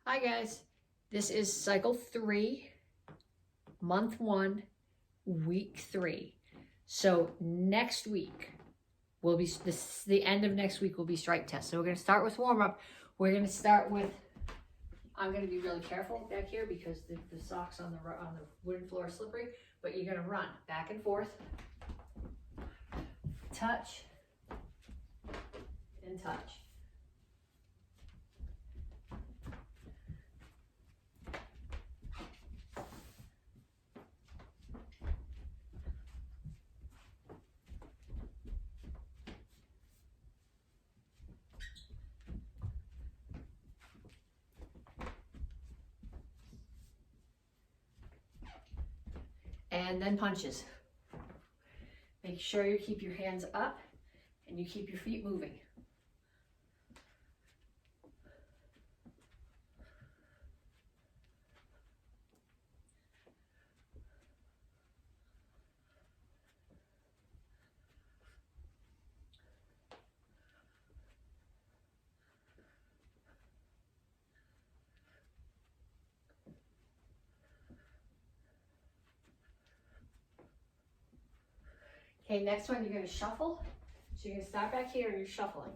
Hi guys, this is cycle 3, month 1, week 3. So next week will be, the end of next week will be strike test. So we're going to start with warm up. We're going to start with, I'm going to be really careful back here because the socks on the wooden floor are slippery, but you're going to run back and forth, touch, and touch. And then punches. Make sure you keep your hands up and you keep your feet moving. Okay, next one, you're going to shuffle. So you're going to start back here and you're shuffling.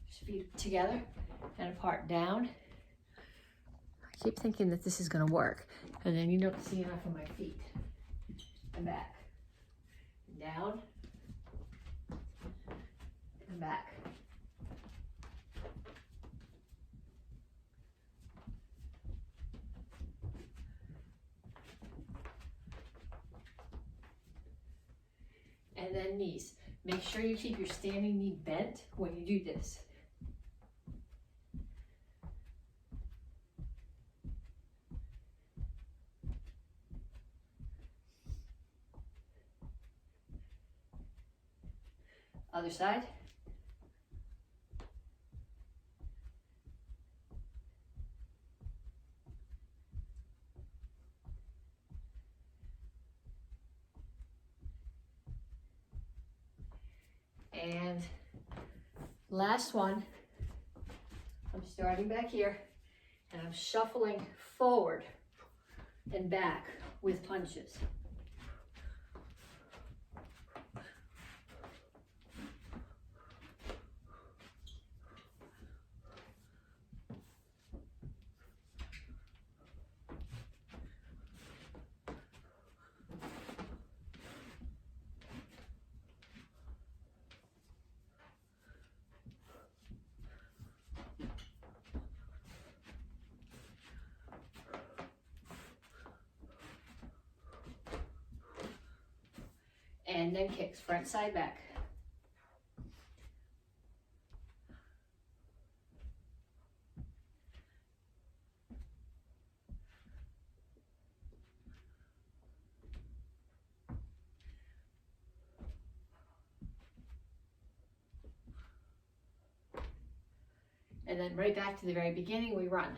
Just feet together and apart, down. I keep thinking that this is going to work. And then you don't see enough of my feet. And back. And down. And back. And then knees. Make sure you keep your standing knee bent when you do this. Other side. And last one, I'm starting back here and I'm shuffling forward and back with punches. And then kicks, front, side, back. And then right back to the very beginning, we run.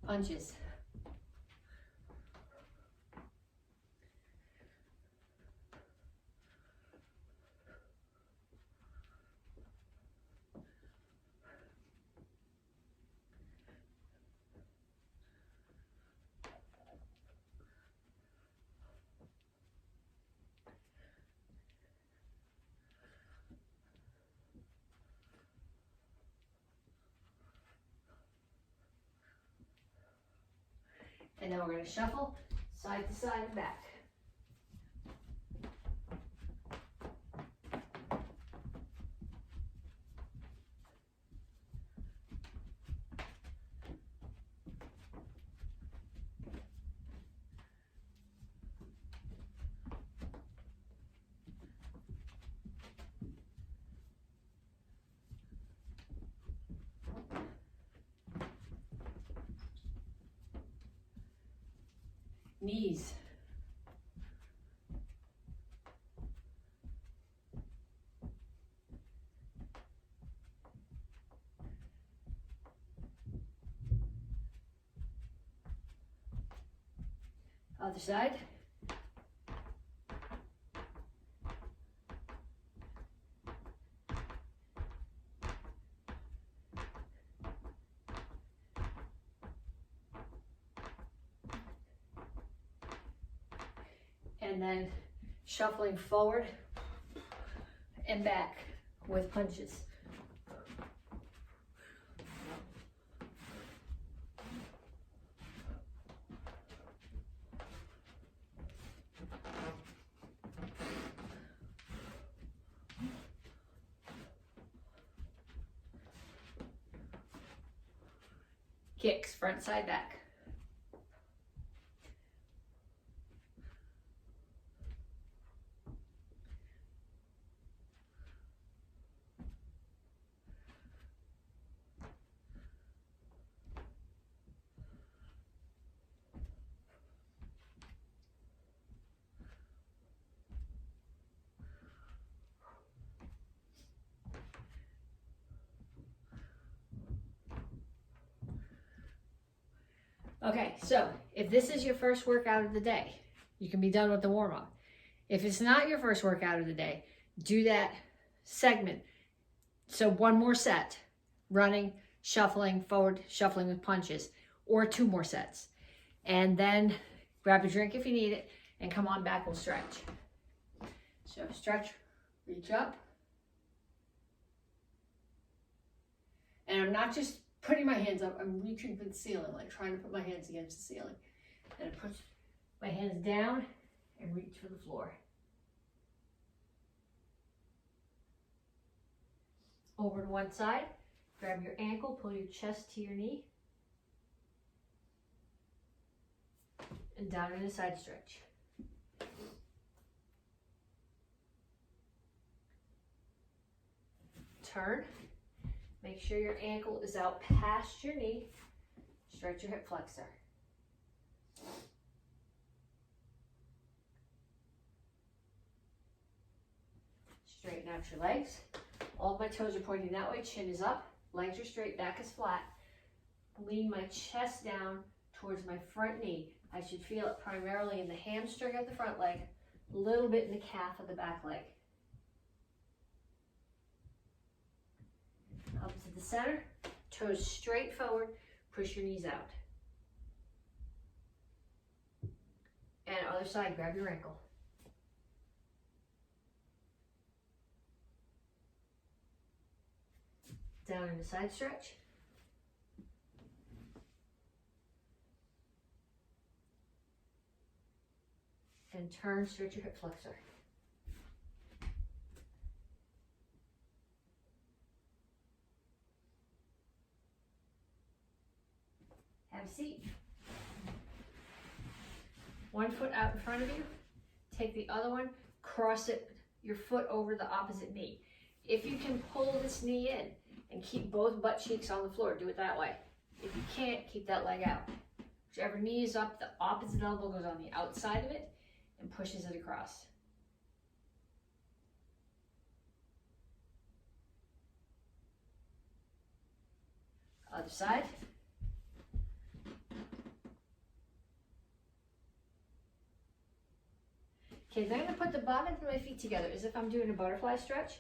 Punches. And then we're going to shuffle side to side and back. Knees. Other side. And then shuffling forward and back with punches. Kicks, front, side, back. Okay, so if this is your first workout of the day, you can be done with the warm-up. If it's not your first workout of the day, do that segment. So one more set, running, shuffling, forward, shuffling with punches, or 2 more sets. And then grab a drink if you need it, and come on back, we'll stretch. So stretch, reach up. And I'm not just putting my hands up, I'm reaching for the ceiling, like trying to put my hands against the ceiling. And I push my hands down and reach for the floor. Over to one side, grab your ankle, pull your chest to your knee. And down in a side stretch. Turn. Make sure your ankle is out past your knee. Stretch your hip flexor. Straighten out your legs. All of my toes are pointing that way. Chin is up. Legs are straight. Back is flat. Lean my chest down towards my front knee. I should feel it primarily in the hamstring of the front leg, a little bit in the calf of the back leg. Up to the center, toes straight forward, push your knees out. And other side, grab your ankle. Down in a side stretch. And turn, stretch your hip flexor. Have a seat. One foot out in front of you. Take the other one, cross it, your foot over the opposite knee. If you can pull this knee in and keep both butt cheeks on the floor, do it that way. If you can't, keep that leg out. Whichever knee is up, the opposite elbow goes on the outside of it and pushes it across. Other side. Okay, then I'm going to put the bottoms of my feet together as if I'm doing a butterfly stretch.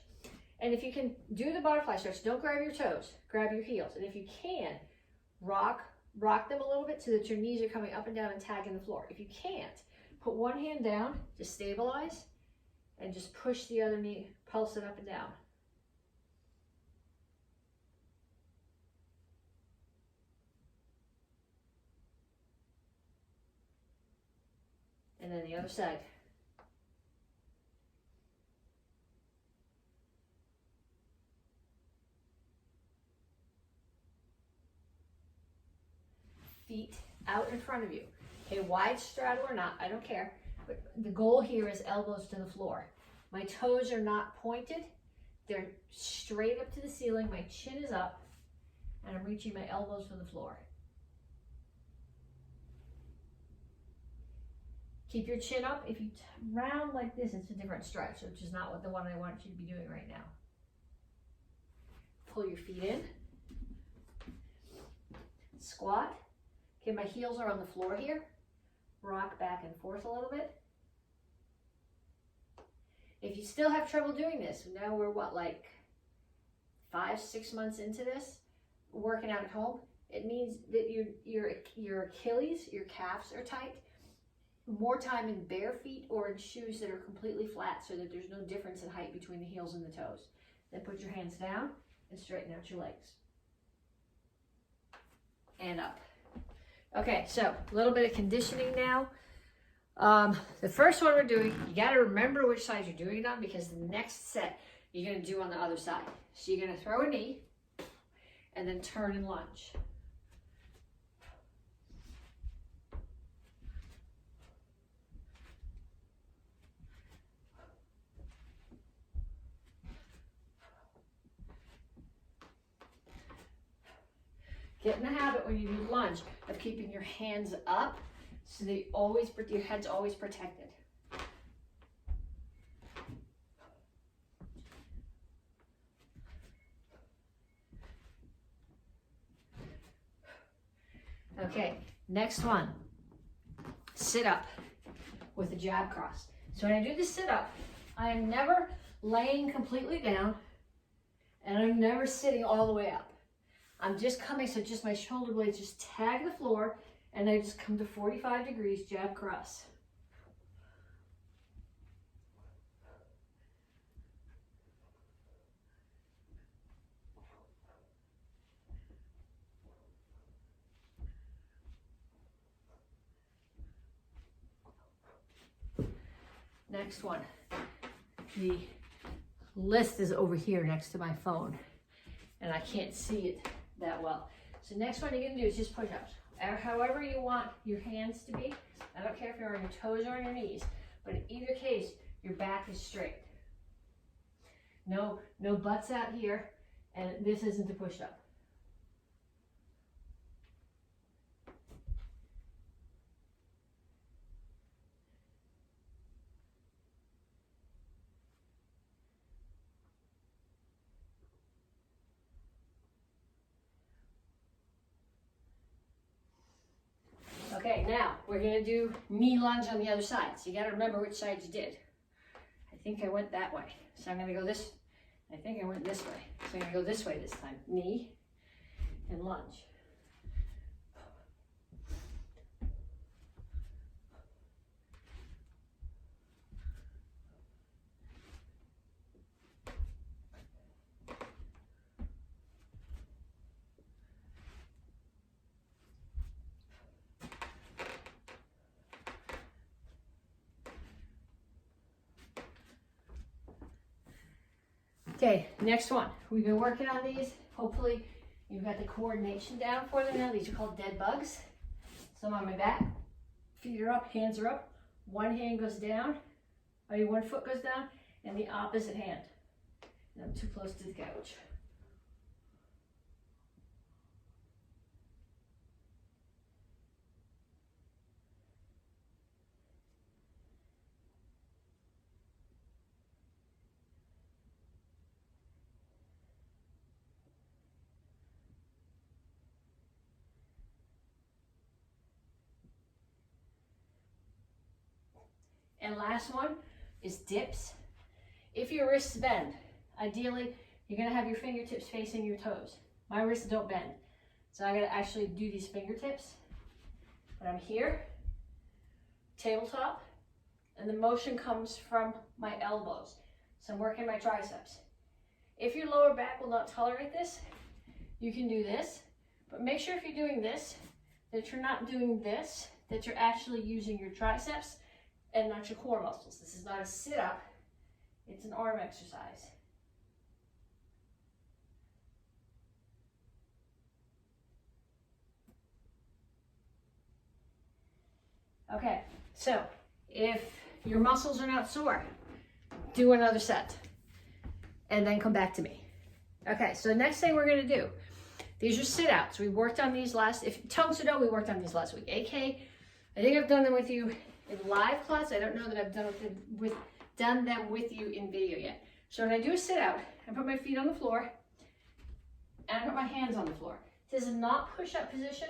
And if you can do the butterfly stretch, don't grab your toes, grab your heels. And if you can, rock them a little bit so that your knees are coming up and down and tagging the floor. If you can't, put one hand down to stabilize and just push the other knee, pulse it up and down. And then the other side. Feet out in front of you. Okay, wide straddle or not, I don't care. But the goal here is elbows to the floor. My toes are not pointed. They're straight up to the ceiling. My chin is up. And I'm reaching my elbows for the floor. Keep your chin up. If you round like this, it's a different stretch, which is not what the one I want you to be doing right now. Pull your feet in. Squat. Okay, my heels are on the floor here. rock back and forth a little bit. If you still have trouble doing this, now we're what, like 5-6 months into this, working out at home, it means that your Achilles, your calves are tight. More time in bare feet or in shoes that are completely flat so that there's no difference in height between the heels and the toes. Then put your hands down and straighten out your legs. And up. Okay, so a little bit of conditioning now. The first one we're doing, you got to remember which side you're doing it on, because the next set you're going to do on the other side. So you're going to throw a knee and then turn and lunge. Get in the habit when you do lunge of keeping your hands up so that your head's always protected. Okay, next one. Sit up with a jab cross. So when I do the sit up, I am never laying completely down and I'm never sitting all the way up. I'm just coming, so just my shoulder blades just tag the floor, and I just come to 45 degrees, jab cross. Next one. The list is over here next to my phone, and I can't see it that well. So next one you're going to do is just push ups. However you want your hands to be. I don't care if you're on your toes or on your knees, but in either case, your back is straight. No butts out here, and this isn't a push up. Okay, now we're going to do knee lunge on the other side. So you got to remember which side you did. I think I went that way. So I'm going to go this. I think I went this way. So I'm going to go this way this time. Knee and lunge. Okay, next one. We've been working on these. Hopefully you've got the coordination down for them now. These are called dead bugs. So I'm on my back, feet are up, hands are up. One hand goes down, one foot goes down, and the opposite hand. And I'm too close to the couch. And last one is dips. If your wrists bend, ideally, you're gonna have your fingertips facing your toes. My wrists don't bend. So I gotta actually do these fingertips. But I'm here, tabletop, and the motion comes from my elbows. So I'm working my triceps. If your lower back will not tolerate this, you can do this, but make sure if you're doing this, that you're not doing this, that you're actually using your triceps and not your core muscles. This is not a sit-up, it's an arm exercise. Okay, so if your muscles are not sore, do another set and then come back to me. Okay, so the next thing we're gonna do, these are sit-outs. We worked on these tongue sudo, we worked on these last week. AK, I think I've done them with you in live class. I don't know that I've done them with you in video yet. So when I do a sit out, I put my feet on the floor and I put my hands on the floor. This is not push-up position.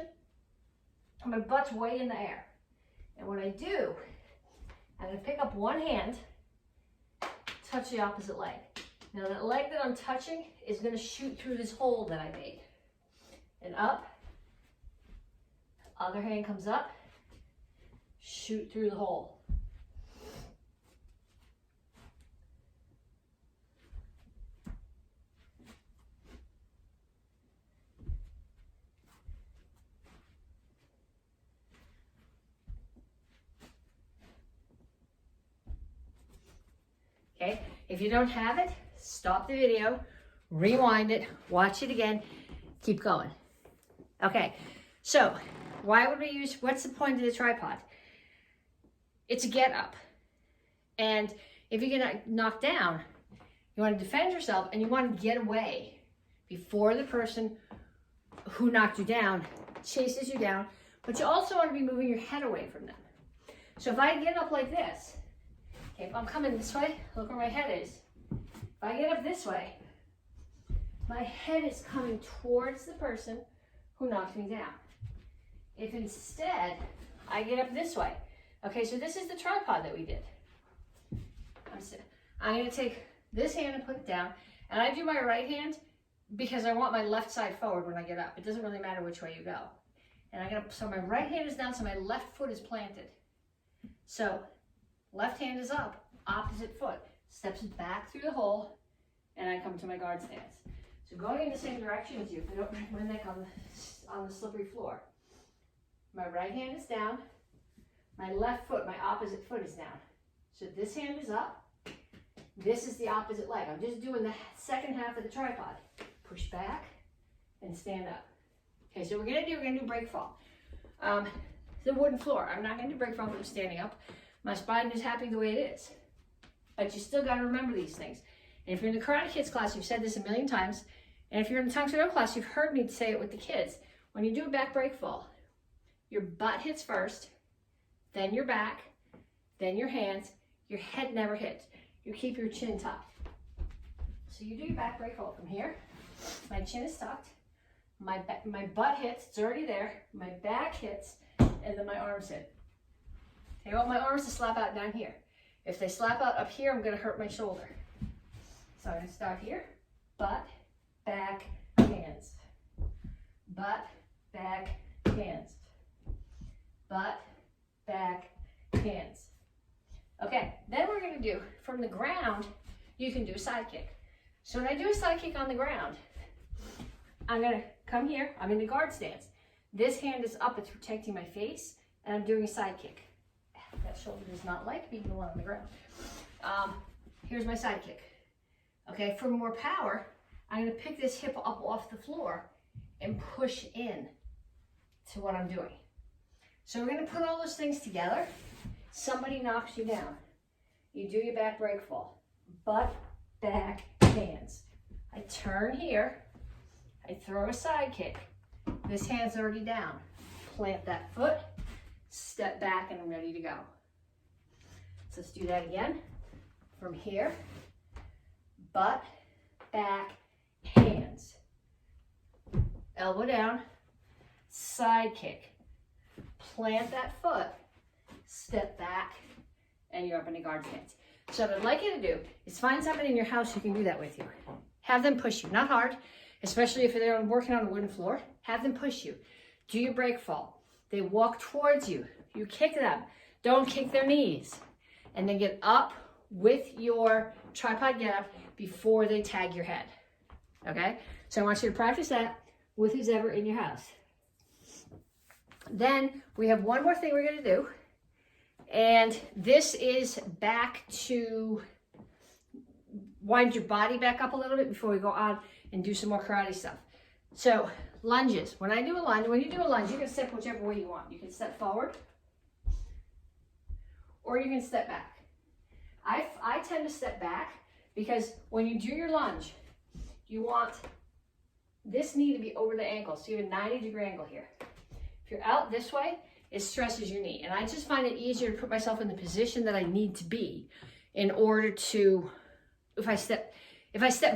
My butt's way in the air. And what I do, I'm going to pick up one hand, touch the opposite leg. Now that leg that I'm touching is going to shoot through this hole that I made. And up, other hand comes up, shoot through the hole. Okay, if you don't have it, stop the video, rewind it, watch it again, keep going. Okay, so why would we use, what's the point of the tripod? It's a get up. And if you get knocked down, you want to defend yourself and you want to get away before the person who knocked you down chases you down, but you also want to be moving your head away from them. So if I get up like this, okay, if I'm coming this way, look where my head is. If I get up this way, my head is coming towards the person who knocked me down. If instead I get up this way, okay, so this is the tripod that we did. I'm going to take this hand and put it down, and I do my right hand because I want my left side forward when I get up. It doesn't really matter which way you go. And I'm going to, so my right hand is down, so my left foot is planted. So left hand is up, opposite foot steps back through the hole, and I come to my guard stance. So going in the same direction as you, if I don't break my neck on the slippery floor. My right hand is down, my left foot, my opposite foot is down. So this hand is up, this is the opposite leg. I'm just doing the second half of the tripod. Push back and stand up. Okay, so we're gonna do break fall. The wooden floor, I'm not gonna do break fall when I'm standing up. My spine is happy the way it is. But you still gotta remember these things. And if you're in the Karate Kids class, you've said this a million times. And if you're in the Tongue Sado class, you've heard me say it with the kids. When you do a back break fall, your butt hits first, then your back, then your hands. Your head never hits. You keep your chin tucked. So you do your back break fall from here. My chin is tucked. My butt hits, it's already there. My back hits, and then my arms hit. I want my arms to slap out down here. If they slap out up here, I'm gonna hurt my shoulder. So I'm gonna start here. Butt, back, hands. Butt, back, hands. Butt, back, hands. Okay, then we're gonna do, from the ground, you can do a side kick. So when I do a side kick on the ground, I'm gonna come here, I'm in the guard stance. This hand is up, it's protecting my face, and I'm doing a side kick. That shoulder does not like being the one on the ground. Here's my side kick. Okay, for more power, I'm gonna pick this hip up off the floor and push in to what I'm doing. So we're gonna put all those things together. Somebody knocks you down. You do your back break fall. Butt, back, hands. I turn here. I throw a side kick. This hand's already down. Plant that foot, step back, and I'm ready to go. So let's do that again. From here, butt, back, hands. Elbow down, side kick. Plant that foot, step back, and you're up in a guard stance. So what I'd like you to do is find somebody in your house who can do that with you. Have them push you, not hard, especially if they're working on a wooden floor. Have them push you. Do your break fall. They walk towards you. You kick them. Don't kick their knees. And then get up with your tripod get up before they tag your head. Okay? So I want you to practice that with who's ever in your house. Then we have one more thing we're going to do. And this is back to wind your body back up a little bit before we go on and do some more karate stuff. So lunges. When you do a lunge, you can step whichever way you want. You can step forward or you can step back. I tend to step back because when you do your lunge, you want this knee to be over the ankle. So you have a 90-degree angle here. If you're out this way, it stresses your knee. And I just find it easier to put myself in the position that I need to be in order to, if I step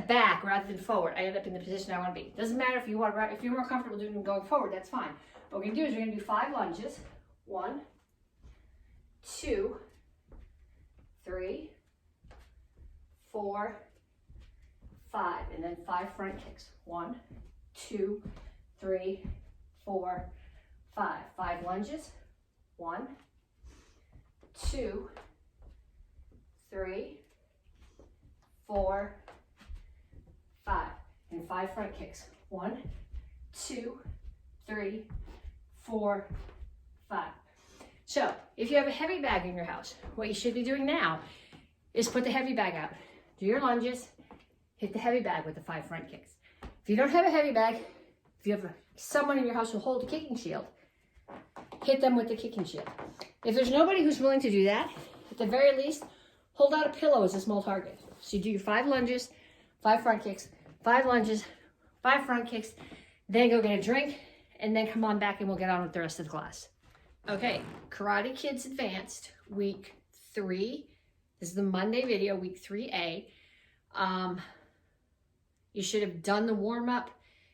back rather than forward, I end up in the position I want to be. Doesn't matter if you're more comfortable doing going forward, that's fine. What we're going to do is we're going to do 5 lunges. 1, 2, 3, 4, 5, and then 5 front kicks. 1, 2, 3, 4, 5. 5 lunges. 1, 2, 3, 4, 5, and 5 front kicks. 1, 2, 3, 4, 5. So if you have a heavy bag in your house, what you should be doing now is put the heavy bag out. Do your lunges, hit the heavy bag with the 5 front kicks. If you don't have a heavy bag, if you have someone in your house who holds a kicking shield, hit them with the kicking shield. If there's nobody who's willing to do that, at the very least, hold out a pillow as a small target. So you do your 5 lunges, 5 front kicks, 5 lunges, 5 front kicks, then go get a drink, and then come on back and we'll get on with the rest of the class. Okay, Karate Kids Advanced, week 3. This is the Monday video, week 3A. You should have done the warm-up,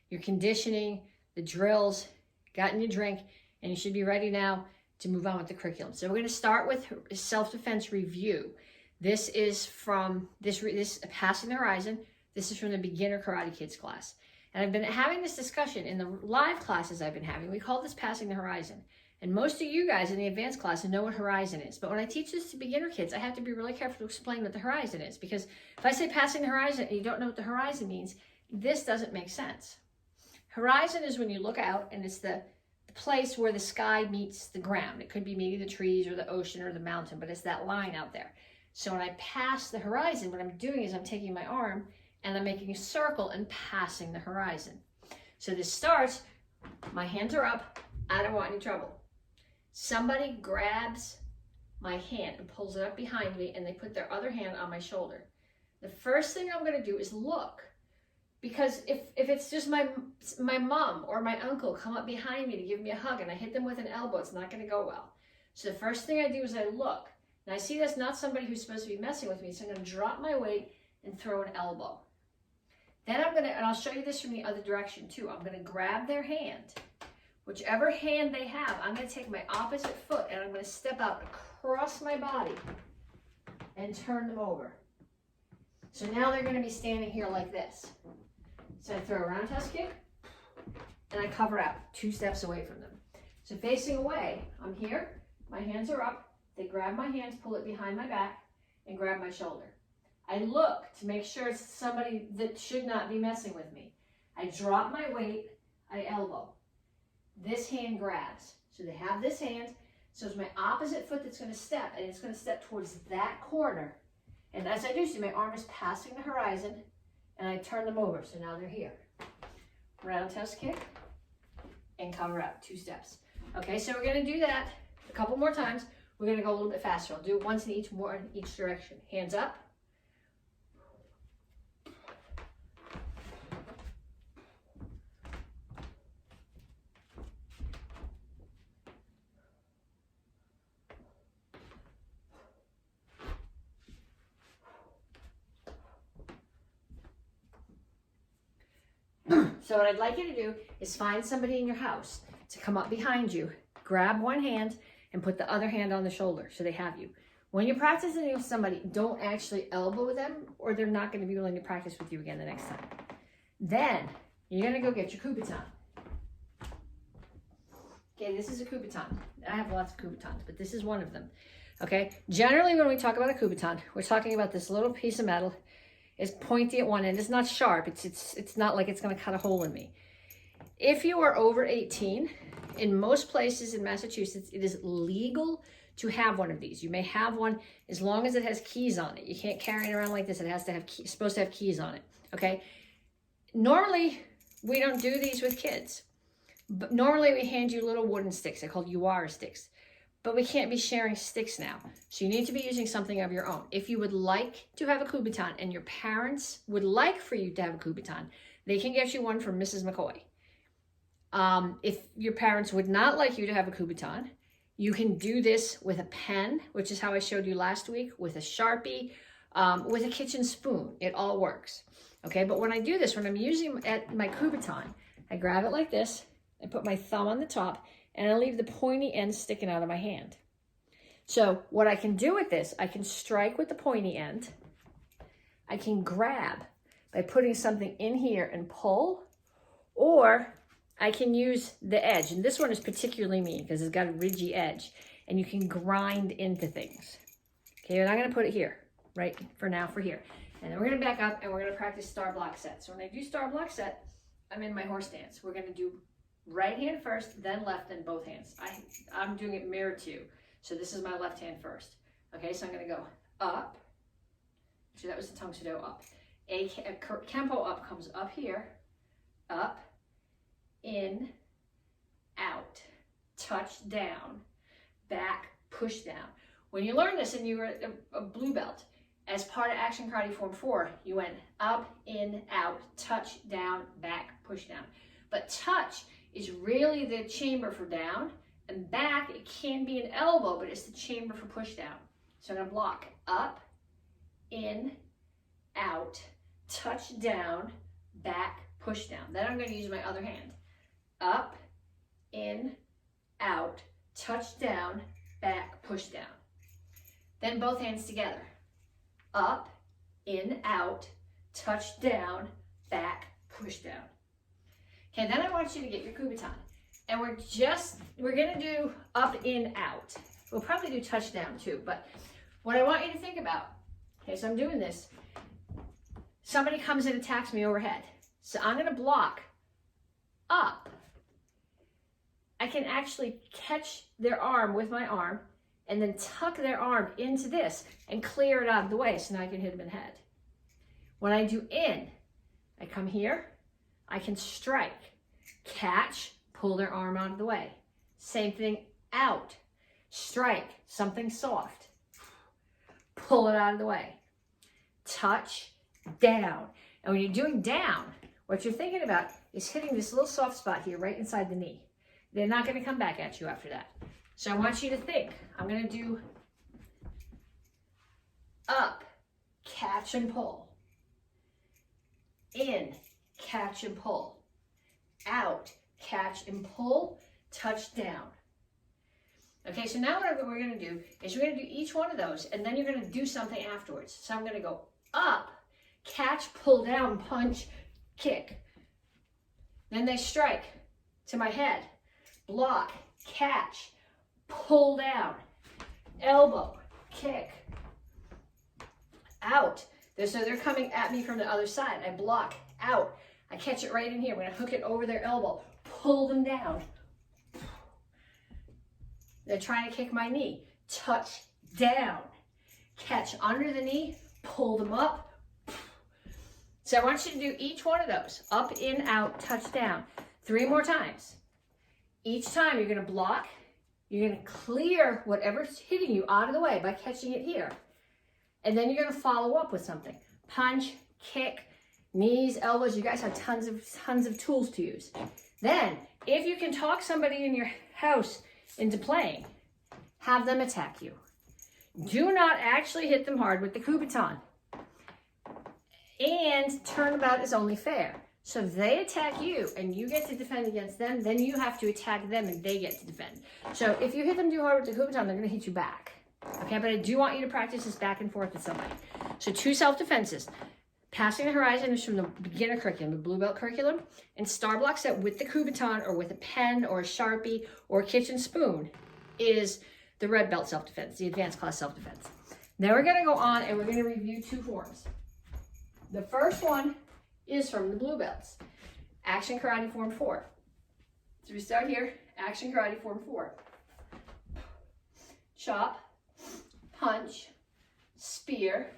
your conditioning, the drills, gotten your drink, and you should be ready now to move on with the curriculum. So we're going to start with self-defense review. This is from this Passing the Horizon. This is from the Beginner Karate Kids class. And I've been having this discussion in the live classes I've been having. We call this Passing the Horizon. And most of you guys in the advanced class know what horizon is. But when I teach this to beginner kids, I have to be really careful to explain what the horizon is. Because if I say passing the horizon and you don't know what the horizon means, this doesn't make sense. Horizon is when you look out and it's the place where the sky meets the ground. It could be maybe the trees or the ocean or the mountain, but it's that line out there. So when I pass the horizon, what I'm doing is I'm taking my arm and I'm making a circle and passing the horizon. So this starts, my hands are up, I don't want any trouble. Somebody grabs my hand and pulls it up behind me and they put their other hand on my shoulder. The first thing I'm going to do is look. Because if it's just my mom or my uncle come up behind me to give me a hug and I hit them with an elbow, it's not going to go well. So the first thing I do is I look. And I see that's not somebody who's supposed to be messing with me, so I'm going to drop my weight and throw an elbow. Then and I'll show you this from the other direction too. I'm going to grab their hand. Whichever hand they have, I'm going to take my opposite foot and I'm going to step out across my body and turn them over. So now they're going to be standing here like this. So I throw a roundhouse kick and I cover out 2 steps away from them. So facing away, I'm here, my hands are up, they grab my hands, pull it behind my back, and grab my shoulder. I look to make sure it's somebody that should not be messing with me. I drop my weight, I elbow. This hand grabs. So they have this hand, so it's my opposite foot that's going to step, and it's going to step towards that corner. And as I do, see my arm is passing the horizon, and I turn them over, so now they're here. Roundhouse kick, and cover out 2 steps. Okay, so we're going to do that a couple more times. We're going to go a little bit faster. I'll do it once in each direction. Hands up. So what I'd like you to do is find somebody in your house to come up behind you, grab one hand, and put the other hand on the shoulder so they have you. When you're practicing with somebody, don't actually elbow them or they're not going to be willing to practice with you again the next time. Then you're going to go get your Kubitan. Okay, this is a Kubitan. I have lots of Kubitans, but this is one of them. Okay, generally when we talk about a Kubitan, we're talking about this little piece of metal. It's pointy at one end. It's not sharp. It's not like it's going to cut a hole in me. If you are over 18, in most places in Massachusetts, it is legal to have one of these. You may have one as long as it has keys on it. You can't carry it around like this. It has to have it's supposed to have keys on it. Okay. Normally, we don't do these with kids, but normally we hand you little wooden sticks. They're called Uara sticks. But we can't be sharing sticks now. So you need to be using something of your own. If you would like to have a Kubitan and your parents would like for you to have a Kubitan, they can get you one from Mrs. McCoy. If your parents would not like you to have a Kubitan, you can do this with a pen, which is how I showed you last week, with a Sharpie, with a kitchen spoon. It all works. Okay, but when I do this, when I'm using my Kubitan, I grab it like this, I put my thumb on the top, and I leave the pointy end sticking out of my hand. So what I can do with this, I can strike with the pointy end. I can grab by putting something in here and pull, or I can use the edge. And this one is particularly mean because it's got a ridgy edge and you can grind into things. Okay, and I'm gonna put it here, right, for now, for here. And then we're gonna back up and we're gonna practice star block set. So when I do star block set, I'm in my horse stance. We're gonna do right hand first, then left, then both hands. I'm doing it mirror to. So this is my left hand first. Okay, so I'm gonna go up. So that was the tongue to up. A kempo up comes up here, up, in, out, touch down, back, push down. When you learned this and you were a blue belt, as part of Action Karate Form 4, you went up, in, out, touch, down, back, push down. But touch is really the chamber for down, and back, it can be an elbow, but it's the chamber for push down. So I'm gonna block up, in, out, touch down, back, push down. Then I'm gonna use my other hand. Up, in, out, touch down, back, push down. Then both hands together. Up, in, out, touch down, back, push down. Okay, then I want you to get your kubitan. And we're gonna do up, in, out. We'll probably do touchdown too, but what I want you to think about, okay, so I'm doing this. Somebody comes and attacks me overhead. So I'm gonna block up. I can actually catch their arm with my arm and then tuck their arm into this and clear it out of the way so now I can hit them in the head. When I do in, I come here, I can strike, catch, pull their arm out of the way. Same thing, out, strike, something soft, pull it out of the way. Touch, down. And when you're doing down, what you're thinking about is hitting this little soft spot here right inside the knee. They're not going to come back at you after that. So I want you to think, I'm going to do up, catch and pull. In, catch and pull. Out, catch and pull, touch down. Okay, so now what we're going to do is we're going to do each one of those, and then you're going to do something afterwards. So I'm going to go up, catch, pull down, punch, kick. Then they strike to my head. Block, catch, pull down, elbow, kick, out. So they're coming at me from the other side. I block, out. I catch it right in here. I'm going to hook it over their elbow, pull them down. They're trying to kick my knee. Touch down. Catch under the knee, pull them up. So I want you to do each one of those. Up, in, out, touch down. 3 more times. Each time you're going to block. You're going to clear whatever's hitting you out of the way by catching it here. And then you're going to follow up with something. Punch, kick, knees, elbows. You guys have tons of tools to use. Then, if you can talk somebody in your house into playing, have them attack you. Do not actually hit them hard with the kubitan. And turnabout is only fair. So if they attack you and you get to defend against them, then you have to attack them and they get to defend. So if you hit them too hard with the kubitan, they're going to hit you back. Okay, but I do want you to practice this back and forth with somebody. So 2 self-defenses. Passing the horizon is from the beginner curriculum, the blue belt curriculum. And star block set with the kubitan or with a pen or a Sharpie or a kitchen spoon is the red belt self-defense, the advanced class self-defense. Now we're going to go on and we're going to review 2 forms. The first one is from the blue belts, Action Karate Form 4. So we start here, Action Karate Form 4. Chop, punch, spear,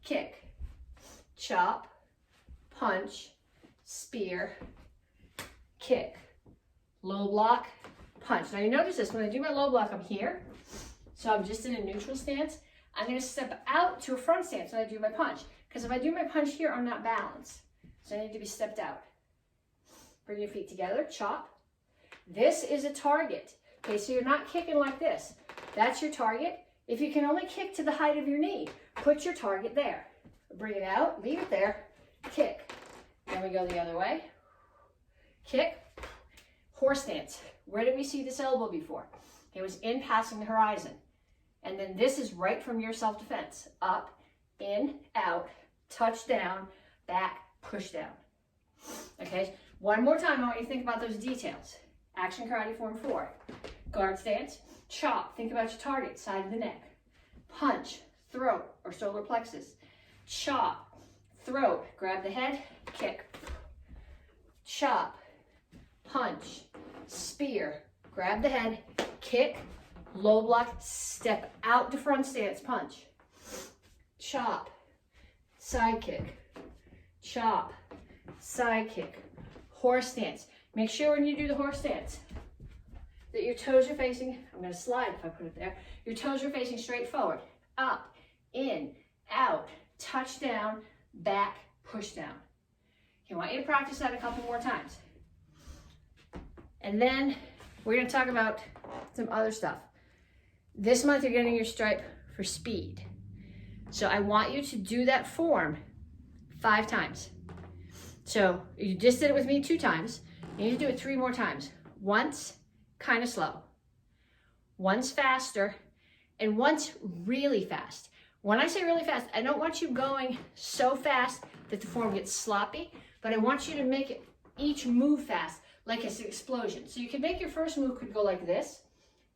kick. Chop, punch, spear, kick. Low block, punch. Now you notice this, when I do my low block, I'm here. So I'm just in a neutral stance. I'm going to step out to a front stance when I do my punch. Because if I do my punch here, I'm not balanced. So I need to be stepped out. Bring your feet together, chop. This is a target. Okay, so you're not kicking like this. That's your target. If you can only kick to the height of your knee, put your target there. Bring it out, leave it there, kick. Then we go the other way. Kick, horse stance. Where did we see this elbow before? It was in passing the horizon. And then this is right from your self-defense. Up, in, out, touch down, back, push down. Okay, one more time, I want you to think about those details. Action Karate Form 4. Guard stance, chop, think about your target, side of the neck. Punch, throat or solar plexus. Chop, throat, grab the head, kick. Chop, punch, spear, grab the head, kick, low block, step out to front stance, punch. Chop, side kick, chop, side kick, horse stance. Make sure when you do the horse stance that your toes are facing, I'm going to slide if I put it there, your toes are facing straight forward, up, in, out, touch down, back, push down. Okay, I want you to practice that a couple more times. And then we're going to talk about some other stuff. This month you're getting your stripe for speed. So I want you to do that form 5 times. So you just did it with me 2 times. You need to do it 3 more times. Once, kind of slow. Once faster, and once really fast. When I say really fast, I don't want you going so fast that the form gets sloppy, but I want you to make it each move fast, like it's an explosion. So you can make your first move could go like this,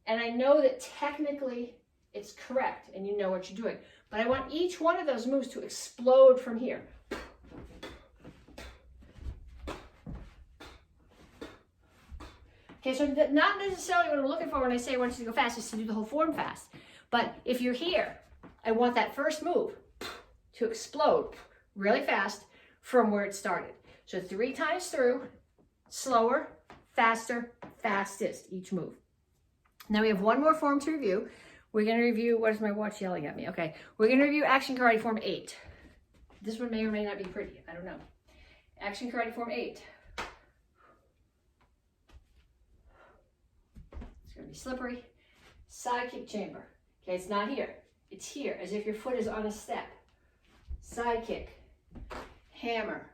and I know that technically it's correct and you know what you're doing, but I want each one of those moves to explode from here. Okay, so not necessarily what I'm looking for when I say I want you to go fast is to do the whole form fast. But if you're here, I want that first move to explode really fast from where it started. So 3 times through, slower, faster, fastest, each move. Now we have one more form to review. We're going to review, what is my watch yelling at me? Okay, we're going to review Action Karate Form 8. This one may or may not be pretty, I don't know. Action Karate Form 8. It's going to be slippery. Side kick chamber. Okay, it's not here. It's here, as if your foot is on a step. Side kick. Hammer.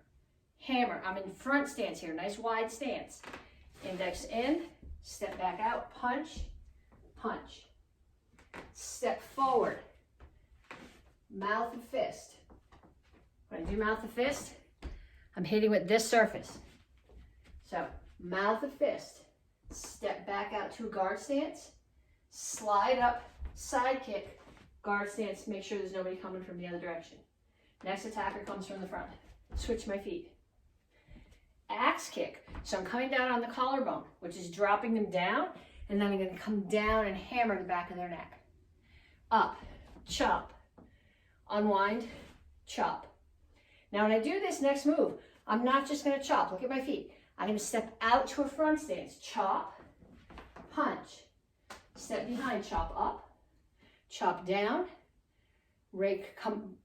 Hammer. I'm in front stance here. Nice wide stance. Index in. Step back out. Punch. Punch. Step forward. Mouth of fist. When I do mouth of fist, I'm hitting with this surface. So, mouth of fist. Step back out to a guard stance. Slide up. Side kick. Guard stance. Make sure there's nobody coming from the other direction. Next attacker comes from the front. Switch my feet. Axe kick. So I'm coming down on the collarbone, which is dropping them down, and then I'm going to come down and hammer the back of their neck. Up, chop, unwind, chop. Now when I do this next move, I'm not just going to chop. Look at my feet. I'm going to step out to a front stance. Chop, punch. Step behind, chop up, chop down, rake,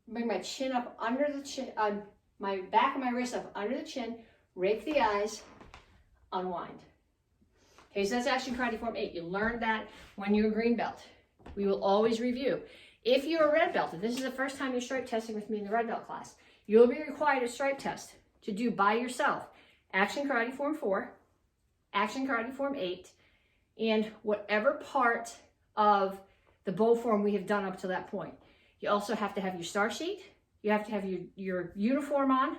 bring my chin up under the chin, my back of my wrist up under the chin, rake the eyes, unwind. Okay, so that's Action Karate Form 8. You learned that when you're a green belt. We will always review. If you're a red belt, and this is the first time you're stripe testing with me in the red belt class, you'll be required a stripe test to do by yourself. Action Karate Form 4, Action Karate Form 8, and whatever part of the bow form we have done up to that point. You also have to have your star sheet. You have to have your uniform on.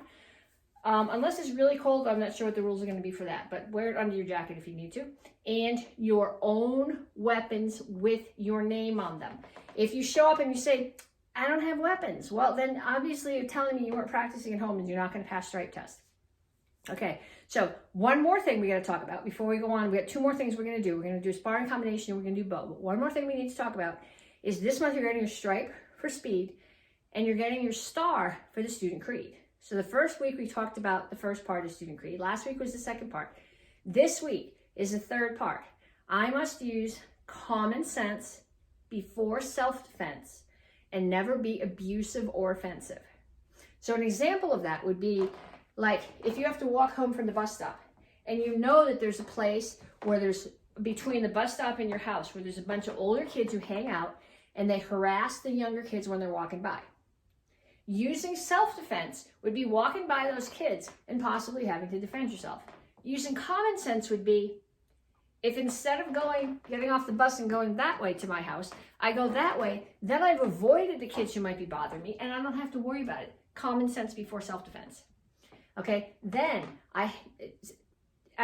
Unless it's really cold, I'm not sure what the rules are going to be for that, but wear it under your jacket if you need to. And your own weapons with your name on them. If you show up and you say, I don't have weapons, well, then obviously you're telling me you weren't practicing at home and you're not going to pass stripe test. Okay, so one more thing we got to talk about before we go on. We got 2 more things we're going to do. We're going to do a sparring combination and we're going to do bow. But one more thing we need to talk about is this month you're getting your stripe for speed and you're getting your star for the student creed. So the first week we talked about the first part of student creed. Last week was the second part. This week is the third part. I must use common sense before self-defense and never be abusive or offensive. So an example of that would be like if you have to walk home from the bus stop and you know that there's a place where there's between the bus stop and your house where there's a bunch of older kids who hang out and they harass the younger kids when they're walking by. Using self-defense would be walking by those kids and possibly having to defend yourself. Using common sense would be, If instead of getting off the bus and going that way to my house, I go that way, then I've avoided the kids who might be bothering me and I don't have to worry about it. Common sense before self-defense. Okay, then I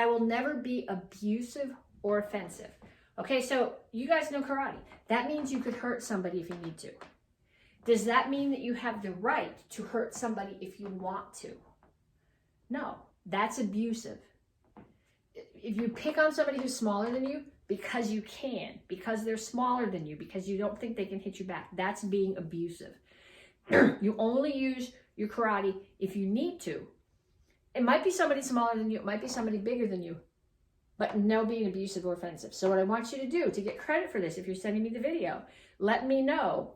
will never be abusive or offensive. Okay, so you guys know karate. That means you could hurt somebody if you need to. Does that mean that you have the right to hurt somebody if you want to? No, that's abusive. If you pick on somebody who's smaller than you because you can, because they're smaller than you, because you don't think they can hit you back, that's being abusive. You only use your karate if you need to. It might be somebody smaller than you, it might be somebody bigger than you, but no being abusive or offensive. So what I want you to do to get credit for this, if you're sending me the video, let me know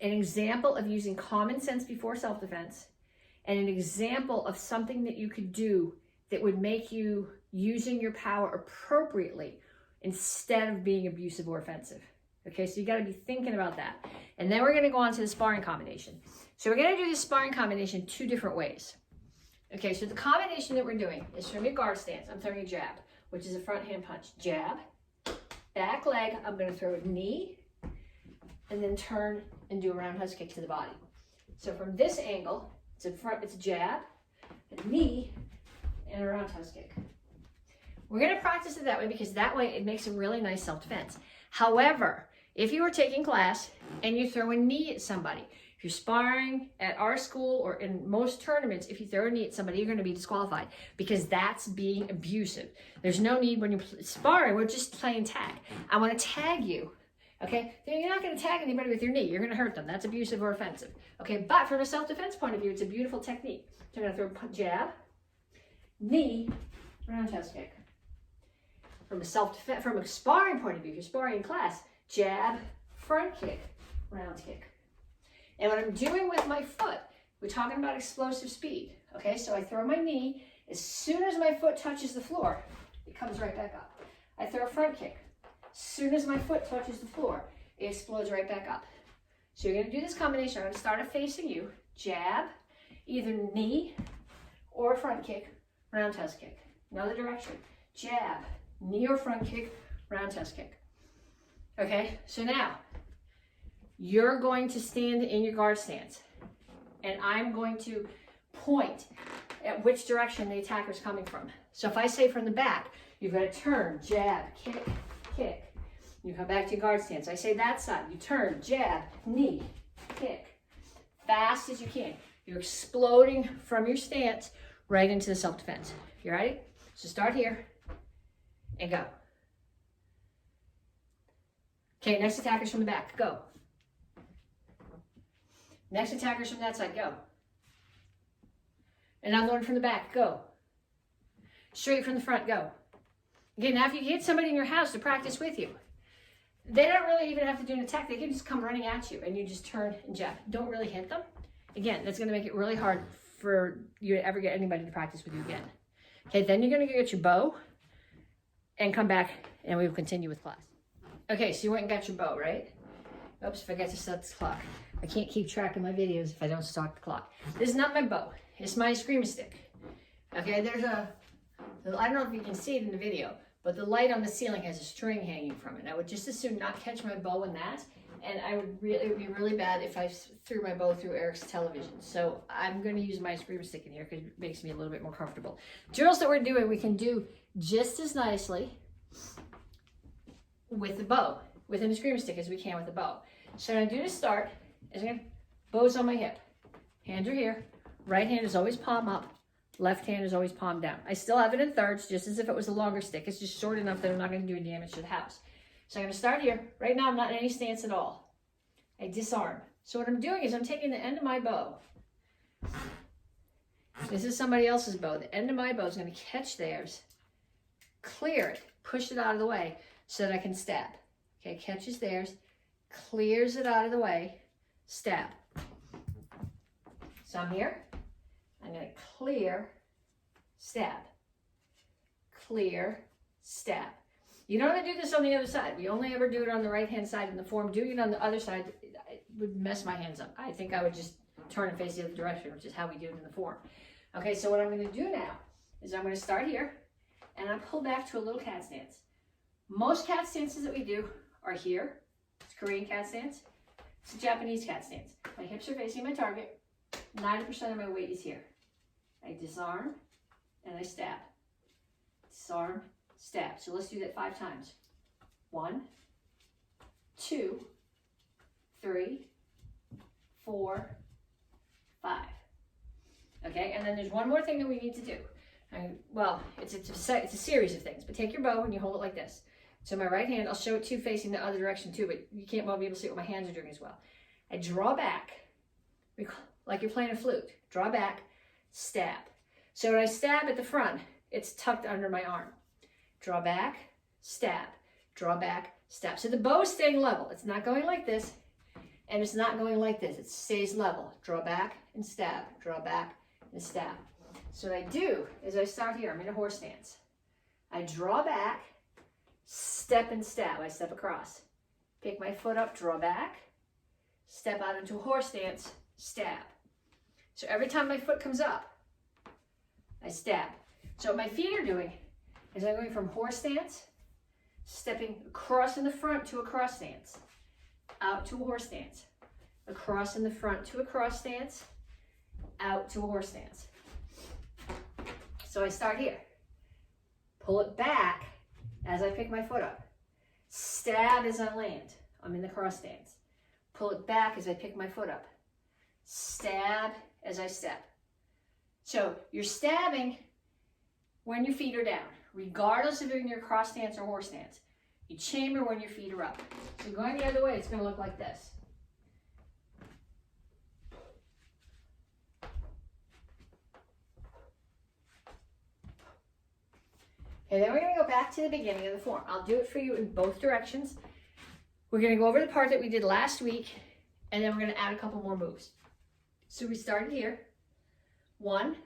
an example of using common sense before self-defense and an example of something that you could do that would make you using your power appropriately instead of being abusive or offensive. Okay, so you got to be thinking about that. And then we're going to go on to the sparring combination. So we're going to do the sparring combination 2 different ways. Okay, so the combination that we're doing is from your guard stance. I'm throwing a jab, which is a front hand punch. Jab, back leg, I'm going to throw a knee, and then turn and do a roundhouse kick to the body. So from this angle, it's a jab, a knee, and a roundhouse kick. We're going to practice it that way because that way it makes a really nice self-defense. However, if you were taking class and you throw a knee at somebody, if you're sparring at our school or in most tournaments, if you throw a knee at somebody, you're going to be disqualified because that's being abusive. There's no need when you're sparring, we're just playing tag. I want to tag you. Okay, then you're not going to tag anybody with your knee. You're going to hurt them. That's abusive or offensive. Okay, but from a self-defense point of view, it's a beautiful technique. So I'm going to throw a jab, knee, roundhouse kick. From a sparring point of view, if you're sparring in class, jab, front kick, round kick. And what I'm doing with my foot, we're talking about explosive speed. Okay, so I throw my knee. As soon as my foot touches the floor, it comes right back up. I throw a front kick. As soon as my foot touches the floor, it explodes right back up. So you're going to do this combination. I'm going to start it facing you. Jab, either knee or front kick, roundhouse kick. Another direction. Jab, knee or front kick, roundhouse kick. Okay, so now you're going to stand in your guard stance. And I'm going to point at which direction the attacker is coming from. So if I say from the back, you've got to turn, jab, kick, kick. You come back to your guard stance. I say that side. You turn, jab, knee, kick. Fast as you can. You're exploding from your stance right into the self-defense. You ready? So start here and go. Okay, next attacker's from the back. Go. Next attacker's from that side. Go. Another one from the back. Go. Straight from the front. Go. Okay, now if you get somebody in your house to practice with you, they don't really even have to do an attack. They can just come running at you and you just turn and jab. Don't really hit them. Again, that's going to make it really hard for you to ever get anybody to practice with you again. Okay, then you're going to get your bow and come back and we will continue with class. Okay, so you went and got your bow, right? Oops, forgot to set the clock. I can't keep track of my videos if I don't start the clock. This is not my bow. It's my screamer stick. Okay, there's I don't know if you can see it in the video, but the light on the ceiling has a string hanging from it. I would just as soon not catch my bow in that, and it would be really bad if I threw my bow through Eric's television. So I'm going to use my screamer stick in here because it makes me a little bit more comfortable. Drills that we're doing, we can do just as nicely with the bow, within the screamer stick as we can with the bow. So what I'm going to do to start is bow's on my hip. Hands are here. Right hand is always palm up. Left hand is always palm down. I still have it in thirds, just as if it was a longer stick. It's just short enough that I'm not going to do any damage to the house. So I'm going to start here. Right now, I'm not in any stance at all. I disarm. So what I'm doing is I'm taking the end of my bow. This is somebody else's bow. The end of my bow is going to catch theirs, clear it, push it out of the way so that I can stab. Okay, catches theirs, clears it out of the way, stab. So I'm here. I'm going to clear, stab, clear, stab. You don't have to do this on the other side. We only ever do it on the right-hand side in the form. Doing it on the other side, it would mess my hands up. I think I would just turn and face the other direction, which is how we do it in the form. Okay, so what I'm going to do now is I'm going to start here, and I'm pull back to a little cat stance. Most cat stances that we do are here. It's Korean cat stance. It's a Japanese cat stance. My hips are facing my target. 90% of my weight is here. I disarm and I stab. Disarm, stab. So let's do that 5 times. 1, 2, 3, 4, 5. Okay, and then there's one more thing that we need to do. Well, it's a series of things, but take your bow and you hold it like this. So my right hand, I'll show it to you facing the other direction too, but you can't well be able to see what my hands are doing as well. I draw back, like you're playing a flute. Draw back, stab. So when I stab at the front, it's tucked under my arm. Draw back, stab. Draw back, stab. So the bow is staying level. It's not going like this, and it's not going like this. It stays level. Draw back and stab. Draw back and stab. So what I do is I start here. I'm in a horse stance. I draw back, step and stab. I step across. Pick my foot up, draw back, step out into a horse stance, stab. So every time my foot comes up, I stab. So what my feet are doing is I'm going from horse stance, stepping across in the front to a cross stance, out to a horse stance, across in the front to a cross stance, out to a horse stance. So I start here. Pull it back as I pick my foot up. Stab as I land. I'm in the cross stance. Pull it back as I pick my foot up. Stab as I step. So you're stabbing when your feet are down, regardless if you're in your cross stance or horse stance. You chamber when your feet are up. So going the other way, it's going to look like this. Okay, then we're going to go back to the beginning of the form. I'll do it for you in both directions. We're going to go over the part that we did last week, and then we're going to add a couple more moves. So we started here. 1,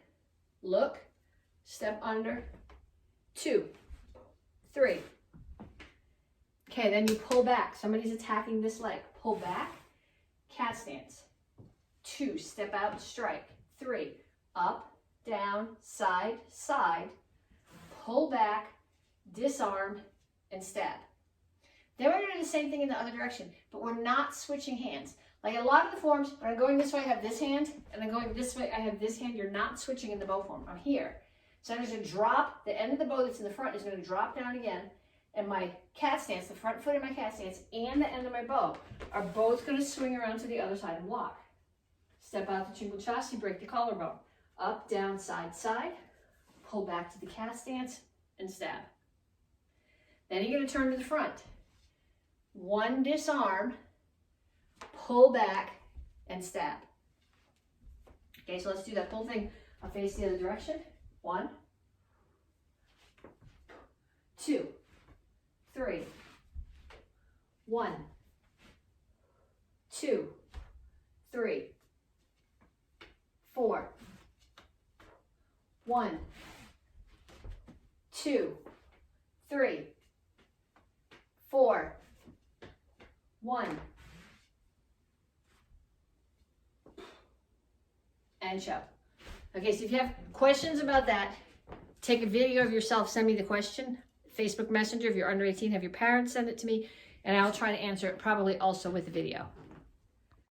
look, step under, 2, 3. Okay, then you pull back. Somebody's attacking this leg. Pull back, cat stance. 2, step out, strike. 3, up, down, side, side. Pull back, disarm, and stab. Then we're going to do the same thing in the other direction, but we're not switching hands. Like a lot of the forms, when I'm going this way, I have this hand, and then going this way, I have this hand. You're not switching in the bow form. I'm here. So I'm just going to drop, the end of the bow that's in the front is going to drop down again, and my cat stance, the front foot of my cat stance, and the end of my bow are both going to swing around to the other side and walk. Step out the chinguchasi, break the collarbone. Up, down, side, side. Pull back to the cat stance and stab. Then you're going to turn to the front. 1, disarm, pull back, and stab. Okay, so let's do that whole thing. I'll face the other direction. 1, 2, 3. 1, 2, 3, 4. 1, 2, 3, 4. 1. And show. Okay, so if you have questions about that, take a video of yourself, send me the question. Facebook Messenger, if you're under 18, have your parents send it to me, and I'll try to answer it probably also with the video.